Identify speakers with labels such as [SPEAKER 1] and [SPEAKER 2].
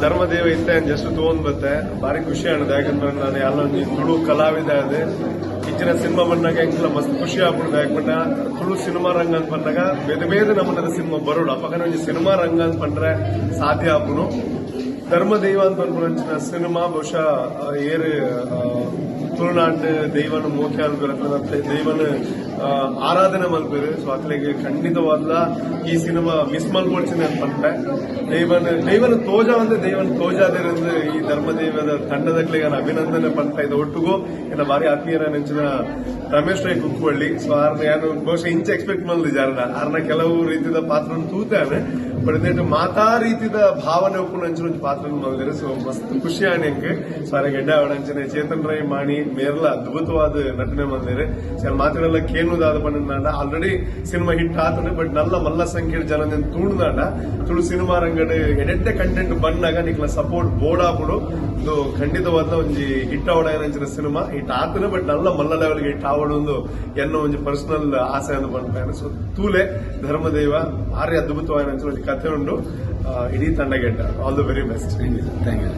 [SPEAKER 1] ಧರ್ಮದೇವ ಇತ್ತೆ ಜಸ್ಟ್ ತಗೊಂಡ್ ಬತ್ತೆ ಬಾರಿ ಖುಷಿ ಅನ್ನೋದು. ಯಾಕಂದ್ರೆ ನಾನು ಎಲ್ಲ ತುಳು ಕಲಾವಿದ ಅದೇ ಇಚ್ಚಿನ ಸಿನಿಮಾ ಬಂದಾಗ ಹೆಂಗಿಲ್ಲ ಮಸ್ತ್ ಖುಷಿ ಆಗ್ಬಿಡುದು. ಯಾಕಂದ್ರೆ ತುಳು ಸಿನಿಮಾ ರಂಗ ಅಂತ ಬಂದಾಗ ಬೇರೆ ನಮ್ಮನ್ನ ಸಿನಿಮಾ ಬರೋಡು ಅಪ್ಪಕನ ಸಿನಿಮಾ ರಂಗ ಅಂತ ಬಂದ್ರೆ ಸಾಧ್ಯ ಆಗ್ಬಿಡು. ಧರ್ಮದೈವ ಅಂತ ಬಂದ್ಬಿಡ ಸಿನಿಮಾ ಬಹುಶಃ ಏರು ತುಳುನಾಡು ದೈವನ ಮೋಖ್ಯಾಲ್ ಬರುತ್ತೆ ದೈವನ ಆರಾಧನೆ ಮಲ್ಪೇರು. ಸೊ ಅತ್ಲೆಗೆ ಖಂಡಿತವಾದ ಈ ಸಿನಿಮಾ ಮಿಸ್ ಮಲ್ಕೊಳ್ತೀನಿ ಅಂತ ಬಂದ್ರೆ ದೈವನ ತೋಜ ಅಂದ್ರೆ ದೈವನ ತೋಜಾದಿರಂದು ಈ ಧರ್ಮದೈವದ ತಂಡದಕ್ಕೆ ನಾನು ಅಭಿನಂದನೆ ಪಡ್ತಾ ಇದ್ದೆ. ಒಟ್ಟಿಗೂ ಏನ ಭಾರಿ ಆತ್ಮೀಯರ ನೆಂಚಿನ ರಮೇಶ್ ರೈ ಕುಕ್ಕುವಳ್ಳಿ. ಸೊ ಯಾರು ಬಹುಶಃ ಇಂಚೆ ಎಕ್ಸ್ಪೆಕ್ಟ್ ಮಾಡಲಿಲ್ಲ ಆರ್ನ ಕೆಲವು ರೀತಿಯ ಪಾತ್ರ ತೂತಾನೆ ಬಟ್ ಇದೇಟು ಮಾತಾ ರೀತಿಯ ಭಾವನೆ ಒಪ್ಪು ನಂಚಿನ ಒಂದು ಪಾತ್ರ ಮಲ್ದಿರು. ಸೊ ಮಸ್ತ್ ಖುಷಿ ಆನೆಂಗೆ ಸಾರ ಗೆಡ್ಡ ಅವಡಂಚನೆ ಚೇತನ್ ರೈ ಮಾಣಿ ಮೇರ್ಲ ಅದ್ಭುತವಾದ ನಟನೆ ಮಲ್ದಿರು. ಮಾತಿನೆಲ್ಲ ಕೇನುದಾದ ಪಂಡ ಆಲ್ರೆಡಿ ಸಿನಿಮಾ ಹಿಟ್ ಆತನೆ ಬಟ್ ನಲ್ಲ ಮಲ್ಲ ಸಂಖ್ಯೆ ಜನ ತೂಣ್ದಾಂಡ ತುಳು ಸಿನಿಮಾ ರಂಗಡ್ ಎಡೆಡ್ಡೆ ಕಂಟೆಂಟ್ ಬಂದಾಗ ನಿಕ್ಲ ಸಪೋರ್ಟ್ ಬೋಡಾಪುಡು ಇದು ಖಂಡಿತವಾದ ಒಂಜಿ ಹಿಟ್ ಅವಡಂಚಿನ ಸಿನಿಮಾ ಹಿಟ್ ಆತನೆ ಬಟ್ ನಲ್ಲ ಮಲ್ಲ ಲೆವೆಲ್ಗೆ ಹಿಟ್ ಆವಡು ಒಂದು ಎನ್ನೋ ಒಂದು ಪರ್ಸನಲ್ ಆಸೆ ಅಂತ ಬಂದ್ತಾನೆ. ಸೊ ತೂಲೆ ಧರ್ಮದೈವ ಭಾರಿ ಅದ್ಭುತವಾದ ಒಂದು ಕಥೆ ಉಂಟು. ಇಡೀ ತಂಡಗೆಡ್ಡ all the very best.
[SPEAKER 2] Thank you.